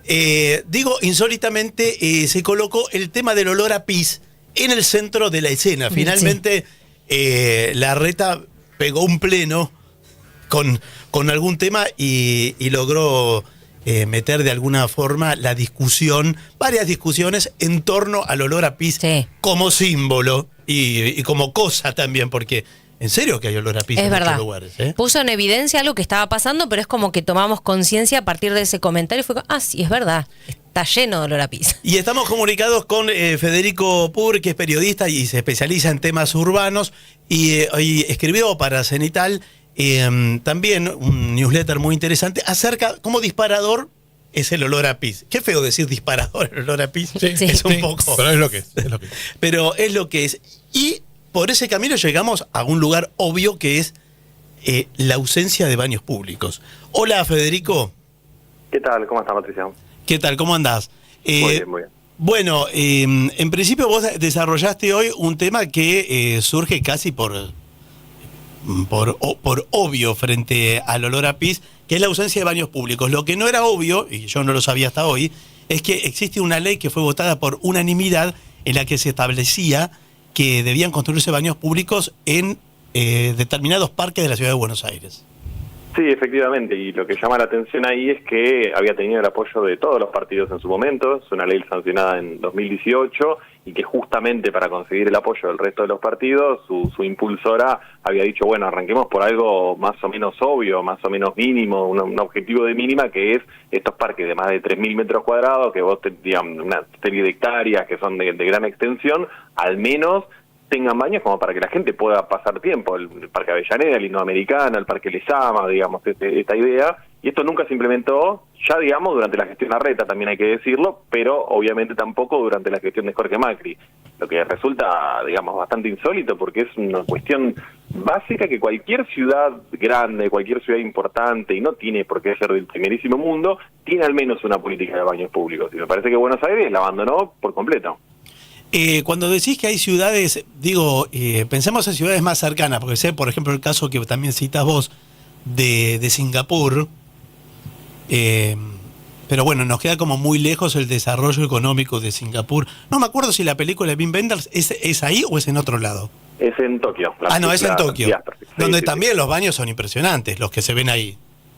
Digo, insólitamente se colocó el tema del olor a pis en el centro de la escena. Finalmente, Larreta pegó un pleno con algún tema y logró meter de alguna forma la discusión, varias discusiones en torno al olor a pis como símbolo y como cosa también, porque en serio que hay olor a pis en muchos lugares. Puso en evidencia algo que estaba pasando, pero es como que tomamos conciencia a partir de ese comentario y fue como, sí, es verdad, está lleno de olor a pis. Y estamos comunicados con Federico Pur, que es periodista y se especializa en temas urbanos y escribió para Cenital también un newsletter muy interesante acerca cómo disparador es el olor a pis. Qué feo decir disparador, el olor a pis. Es un poco. Pero es lo que es. Pero es lo que es. Y por ese camino llegamos a un lugar obvio que es la ausencia de baños públicos. Hola, Federico. ¿Qué tal? ¿Cómo estás, Patricia? ¿Qué tal? ¿Cómo andás? Muy bien, muy bien. Bueno, en principio vos desarrollaste hoy un tema que surge casi por obvio frente al olor a pis, que es la ausencia de baños públicos. Lo que no era obvio, y yo no lo sabía hasta hoy, es que existe una ley que fue votada por unanimidad en la que se establecía que debían construirse baños públicos en determinados parques de la ciudad de Buenos Aires. Sí, efectivamente, y lo que llama la atención ahí es que había tenido el apoyo de todos los partidos en su momento. Es una ley sancionada en 2018 y que justamente para conseguir el apoyo del resto de los partidos, su impulsora había dicho, bueno, arranquemos por algo más o menos obvio, más o menos mínimo, un objetivo de mínima, que es estos parques de más de 3.000 metros cuadrados, que vos digamos, una serie de hectáreas que son de gran extensión, al menos tengan baños como para que la gente pueda pasar tiempo. El Parque Avellaneda, el Indoamericana, el Parque Lezama, digamos, esta idea. Y esto nunca se implementó, ya digamos, durante la gestión Larreta, también hay que decirlo, pero obviamente tampoco durante la gestión de Jorge Macri. Lo que resulta, digamos, bastante insólito, porque es una cuestión básica que cualquier ciudad grande, cualquier ciudad importante, y no tiene por qué ser del primerísimo mundo, tiene al menos una política de baños públicos. Y me parece que Buenos Aires la abandonó por completo. Cuando decís que hay ciudades, digo, pensemos en ciudades más cercanas, porque sé, por ejemplo, el caso que también citas vos de Singapur, pero bueno, nos queda como muy lejos el desarrollo económico de Singapur. No me acuerdo si la película de Wim Wenders es ahí o es en otro lado. Es en Tokio. No, es en Tokio, donde sí, también los baños son impresionantes, los que se ven ahí.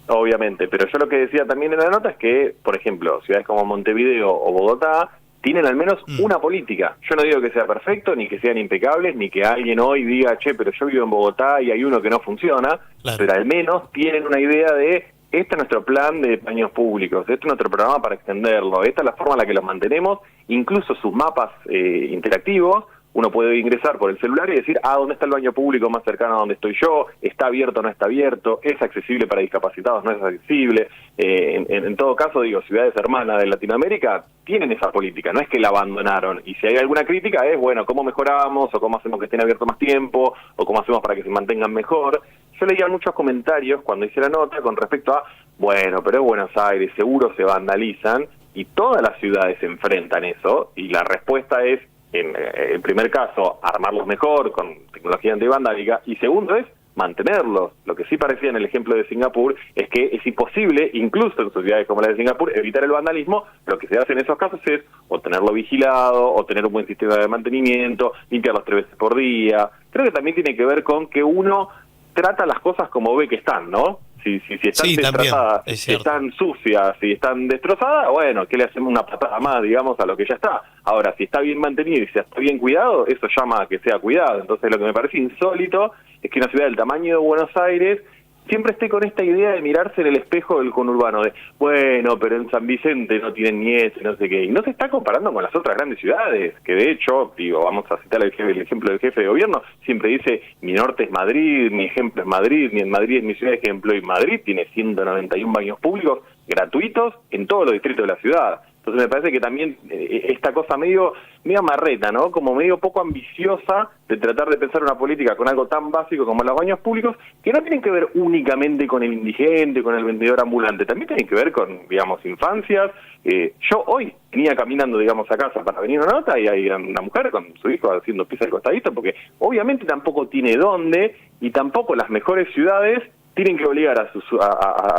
Obviamente, pero yo lo que decía también en la nota es que, por ejemplo, ciudades como Montevideo o Bogotá tienen al menos una política. Yo no digo que sea perfecto, ni que sean impecables, ni que alguien hoy diga, che, pero yo vivo en Bogotá y hay uno que no funciona, pero al menos tienen una idea de, este es nuestro plan de baños públicos, este es nuestro programa para extenderlo, esta es la forma en la que los mantenemos, incluso sus mapas interactivos. Uno puede ingresar por el celular y decir, ¿dónde está el baño público más cercano a donde estoy yo? ¿Está abierto o no está abierto? ¿Es accesible para discapacitados? ¿No es accesible? En todo caso, digo, ciudades hermanas de Latinoamérica tienen esa política, no es que la abandonaron. Y si hay alguna crítica es, bueno, ¿cómo mejoramos? ¿O cómo hacemos que estén abiertos más tiempo? ¿O cómo hacemos para que se mantengan mejor? Yo leía muchos comentarios cuando hice la nota con respecto a, bueno, pero es Buenos Aires, seguro se vandalizan, y todas las ciudades se enfrentan eso, y la respuesta es, en el primer caso, armarlos mejor con tecnología antivandálica, y segundo es mantenerlos. Lo que sí parecía en el ejemplo de Singapur es que es imposible, incluso en sociedades como la de Singapur, evitar el vandalismo. Lo que se hace en esos casos es o tenerlo vigilado, o tener un buen sistema de mantenimiento, limpiarlos 3 veces por día. Creo que también tiene que ver con que uno trata las cosas como ve que están, ¿no? Si están destrazadas, si están sucias, si están destrozadas, bueno, ¿qué le hacemos una patada más, digamos, a lo que ya está? Ahora, si está bien mantenido y si está bien cuidado, eso llama a que sea cuidado. Entonces, lo que me parece insólito es que una ciudad del tamaño de Buenos Aires siempre esté con esta idea de mirarse en el espejo del conurbano, de, bueno, pero en San Vicente no tienen ni ese, no sé qué, y no se está comparando con las otras grandes ciudades, que de hecho, digo, vamos a citar el ejemplo del jefe de gobierno, siempre dice, mi norte es Madrid, mi ejemplo es Madrid, mi en Madrid es mi ciudad de ejemplo, y Madrid tiene 191 baños públicos gratuitos en todos los distritos de la ciudad. Entonces me parece que también esta cosa medio amarreta, ¿no? Como medio poco ambiciosa de tratar de pensar una política con algo tan básico como los baños públicos, que no tienen que ver únicamente con el indigente, con el vendedor ambulante, también tienen que ver con, digamos, infancias. Yo hoy venía caminando, digamos, a casa para venir a una nota y hay una mujer con su hijo haciendo pis al costadito, porque obviamente tampoco tiene dónde, y tampoco las mejores ciudades tienen que obligar a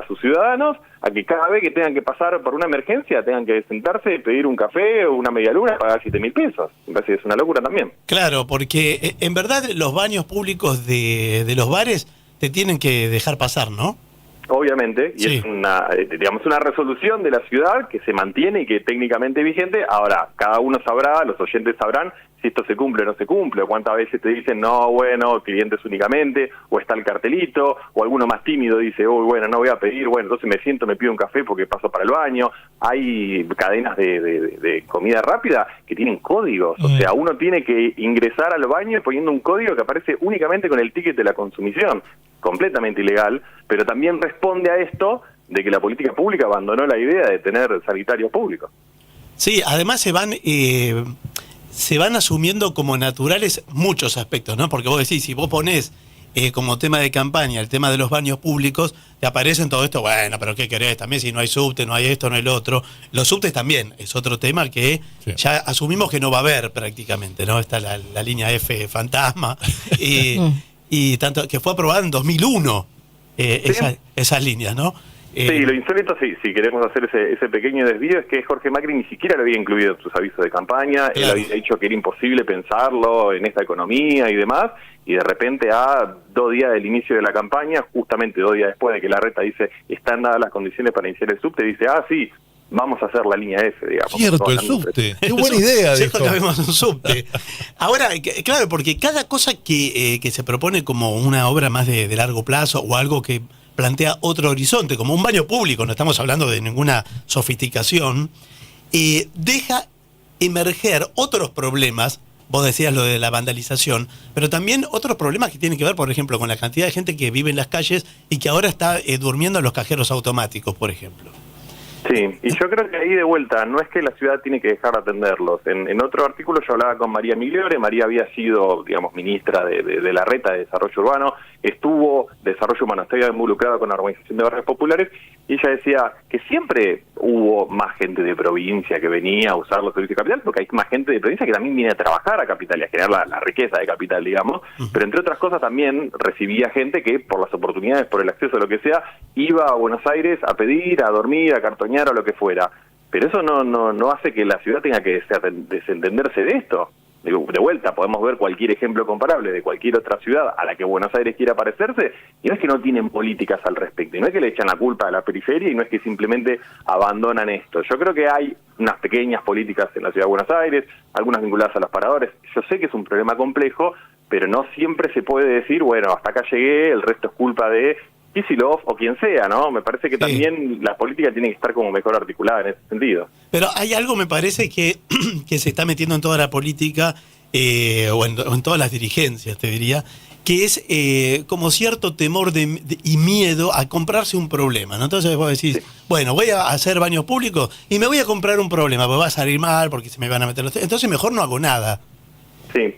sus ciudadanos a que cada vez que tengan que pasar por una emergencia tengan que sentarse, pedir un café o una media luna, pagar 7.000 pesos. Me parece que es una locura también. Claro, porque en verdad los baños públicos de los bares te tienen que dejar pasar, ¿no? Obviamente, y sí. es una resolución de la ciudad que se mantiene y que es técnicamente vigente. Ahora, cada uno sabrá, los oyentes sabrán si esto se cumple o no se cumple, o cuántas veces te dicen, no, bueno, clientes únicamente, o está el cartelito, o alguno más tímido dice, uy, bueno, no voy a pedir, bueno, entonces me siento, me pido un café porque paso para el baño. Hay cadenas de comida rápida que tienen códigos, o sea, uno tiene que ingresar al baño poniendo un código que aparece únicamente con el ticket de la consumición, completamente ilegal, pero también responde a esto de que la política pública abandonó la idea de tener sanitarios públicos. Sí, además se van asumiendo como naturales muchos aspectos, ¿no? Porque vos decís, si vos ponés como tema de campaña el tema de los baños públicos, te aparecen todo esto, bueno, pero ¿qué querés? También si no hay subte, no hay esto, no hay lo otro. Los subtes también es otro tema que ya asumimos que no va a haber prácticamente, ¿no? Está la línea F fantasma y tanto que fue aprobada en 2001 esas líneas, ¿no? Sí, lo insólito, sí, si queremos hacer ese pequeño desvío, es que Jorge Macri ni siquiera lo había incluido en sus avisos de campaña. Él había dicho que era imposible pensarlo en esta economía y demás, y de repente a 2 días del inicio de la campaña, justamente 2 días después de que Larreta dice están dadas las condiciones para iniciar el subte, dice, sí, vamos a hacer la línea F, digamos. Cierto, el subte. Qué buena idea, dijo. Que vemos un subte. Ahora, claro, porque cada cosa que se propone como una obra más de largo plazo o algo que plantea otro horizonte, como un baño público, no estamos hablando de ninguna sofisticación, deja emerger otros problemas. Vos decías lo de la vandalización, pero también otros problemas que tienen que ver, por ejemplo, con la cantidad de gente que vive en las calles y que ahora está durmiendo en los cajeros automáticos, por ejemplo. Sí, y yo creo que ahí de vuelta, no es que la ciudad tiene que dejar de atenderlos. En otro artículo yo hablaba con María Migliore. María había sido, digamos, ministra de Larreta de Desarrollo Urbano, estuvo Desarrollo Humano, estaba involucrada con la Organización de Barrios Populares, y ella decía que siempre hubo más gente de provincia que venía a usar los servicios de Capital, porque hay más gente de provincia que también viene a trabajar a Capital y a generar la riqueza de Capital, digamos, pero entre otras cosas también recibía gente que por las oportunidades, por el acceso a lo que sea, iba a Buenos Aires a pedir, a dormir, a cartoñar o lo que fuera. Pero eso no hace que la ciudad tenga que desentenderse de esto. De vuelta, podemos ver cualquier ejemplo comparable de cualquier otra ciudad a la que Buenos Aires quiera parecerse, y no es que no tienen políticas al respecto, y no es que le echan la culpa a la periferia, y no es que simplemente abandonan esto. Yo creo que hay unas pequeñas políticas en la ciudad de Buenos Aires, algunas vinculadas a los paradores. Yo sé que es un problema complejo, pero no siempre se puede decir, bueno, hasta acá llegué, el resto es culpa de Kicillof o quien sea, ¿no? Me parece que también la política tiene que estar como mejor articulada en ese sentido. Pero hay algo, me parece, que se está metiendo en toda la política, o en todas las dirigencias, te diría, que es como cierto temor y miedo a comprarse un problema, ¿no? Entonces vos decís, bueno, voy a hacer baños públicos y me voy a comprar un problema, porque va a salir mal, porque se me van a meter los... Entonces mejor no hago nada. Sí,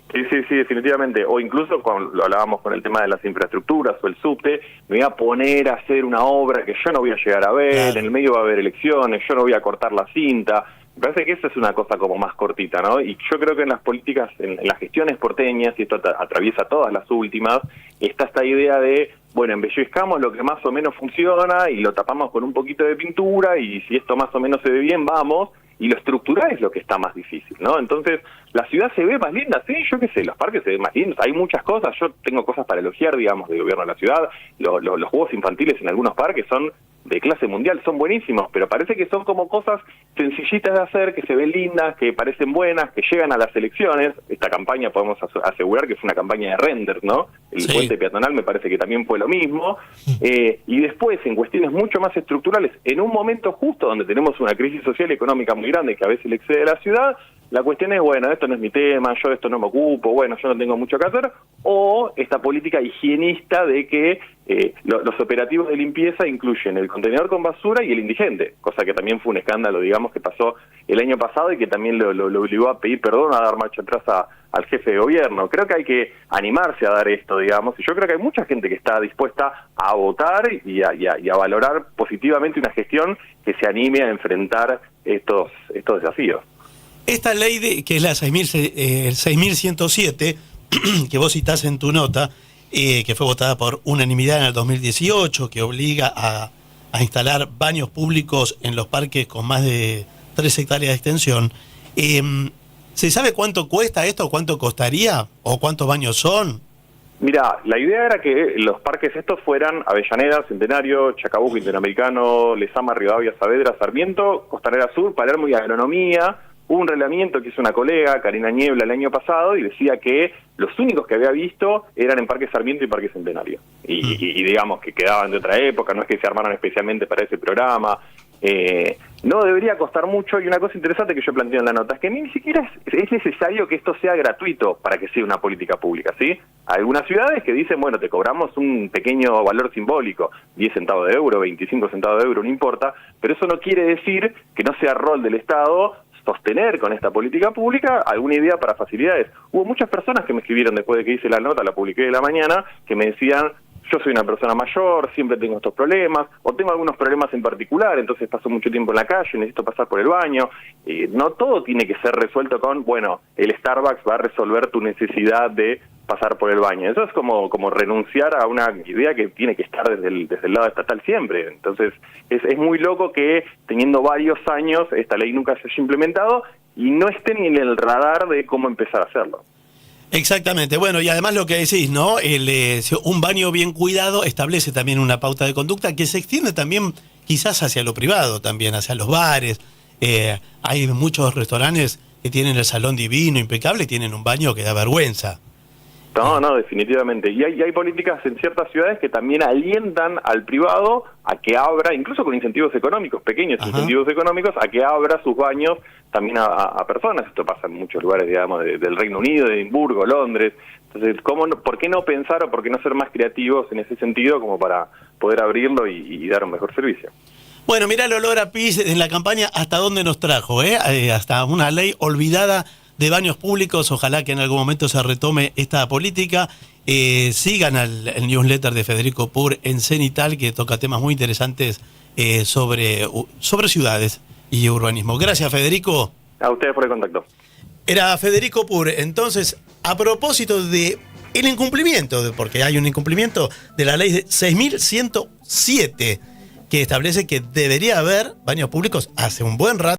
definitivamente. O incluso cuando lo hablábamos con el tema de las infraestructuras o el subte, me voy a poner a hacer una obra que yo no voy a llegar a ver, claro. En el medio va a haber elecciones, yo no voy a cortar la cinta. Me parece que esa es una cosa como más cortita, ¿no? Y yo creo que en las políticas, en las gestiones porteñas, y esto atraviesa todas las últimas, está esta idea de, bueno, embellezcamos lo que más o menos funciona y lo tapamos con un poquito de pintura, y si esto más o menos se ve bien, vamos. Y lo estructural es lo que está más difícil, ¿no? Entonces, la ciudad se ve más linda, sí, yo qué sé, los parques se ven más lindos, hay muchas cosas, yo tengo cosas para elogiar, digamos, del gobierno de la ciudad, los juegos infantiles en algunos parques son de clase mundial, son buenísimos, pero parece que son como cosas sencillitas de hacer, que se ven lindas, que parecen buenas, que llegan a las elecciones. Esta campaña podemos asegurar que fue una campaña de renders, ¿no? El puente peatonal me parece que también fue lo mismo. Y después, en cuestiones mucho más estructurales, en un momento justo donde tenemos una crisis social y económica muy grande que a veces le excede a la ciudad, la cuestión es, bueno, esto no es mi tema, yo de esto no me ocupo, bueno, yo no tengo mucho que hacer, o esta política higienista de que los operativos de limpieza incluyen el contenedor con basura y el indigente, cosa que también fue un escándalo, digamos, que pasó el año pasado y que también lo obligó a pedir perdón, a dar marcha atrás al jefe de gobierno. Creo que hay que animarse a dar esto, digamos, y yo creo que hay mucha gente que está dispuesta a votar y a valorar positivamente una gestión que se anime a enfrentar estos desafíos. Esta ley que es la 6.107, que vos citás en tu nota, que fue votada por unanimidad en el 2018, que obliga a instalar baños públicos en los parques con más de 3 hectáreas de extensión. ¿Se sabe cuánto cuesta esto? ¿Cuánto costaría? ¿O cuántos baños son? Mira, la idea era que los parques estos fueran Avellaneda, Centenario, Chacabuco, Interamericano, Lezama, Rivadavia, Saavedra, Sarmiento, Costanera Sur, Palermo y Agronomía. Hubo un reglamento que hizo una colega, Karina Niebla, el año pasado, y decía que los únicos que había visto eran en Parque Sarmiento y Parque Centenario. Y digamos que quedaban de otra época, no es que se armaron especialmente para ese programa. No debería costar mucho, y una cosa interesante que yo planteo en la nota es que ni siquiera es necesario que esto sea gratuito para que sea una política pública, ¿sí? Hay algunas ciudades que dicen, bueno, te cobramos un pequeño valor simbólico, 10 centavos de euro, 25 centavos de euro, no importa, pero eso no quiere decir que no sea rol del Estado sostener con esta política pública alguna idea para facilidades. Hubo muchas personas que me escribieron después de que hice la nota, la publiqué de la mañana, que me decían, yo soy una persona mayor, siempre tengo estos problemas, o tengo algunos problemas en particular, entonces paso mucho tiempo en la calle, necesito pasar por el baño. No todo tiene que ser resuelto con, bueno, el Starbucks va a resolver tu necesidad de pasar por el baño. Eso es como renunciar a una idea que tiene que estar desde el lado estatal siempre. Entonces es muy loco que teniendo varios años esta ley nunca se haya implementado y no esté ni en el radar de cómo empezar a hacerlo. Exactamente, bueno, y además lo que decís, ¿no? Un baño bien cuidado establece también una pauta de conducta que se extiende también quizás hacia lo privado, también hacia los bares. Hay muchos restaurantes que tienen el salón divino, impecable, y tienen un baño que da vergüenza. No, definitivamente. Y hay políticas en ciertas ciudades que también alientan al privado a que abra, incluso con incentivos económicos, pequeños incentivos económicos, a que abra sus baños también a personas. Esto pasa en muchos lugares, digamos, del Reino Unido, de Edimburgo, Londres. Entonces, ¿por qué no pensar o por qué no ser más creativos en ese sentido como para poder abrirlo y dar un mejor servicio? Bueno, mirá el olor a pis en la campaña, hasta dónde nos trajo, hasta una ley olvidada de baños públicos. Ojalá que en algún momento se retome esta política. Sigan el newsletter de Federico Pur en Cenital, que toca temas muy interesantes sobre ciudades y urbanismo. Gracias, Federico. A ustedes por el contacto. Era Federico Pur. Entonces, a propósito de el incumplimiento, porque hay un incumplimiento de la ley de 6.107, que establece que debería haber baños públicos hace un buen rato.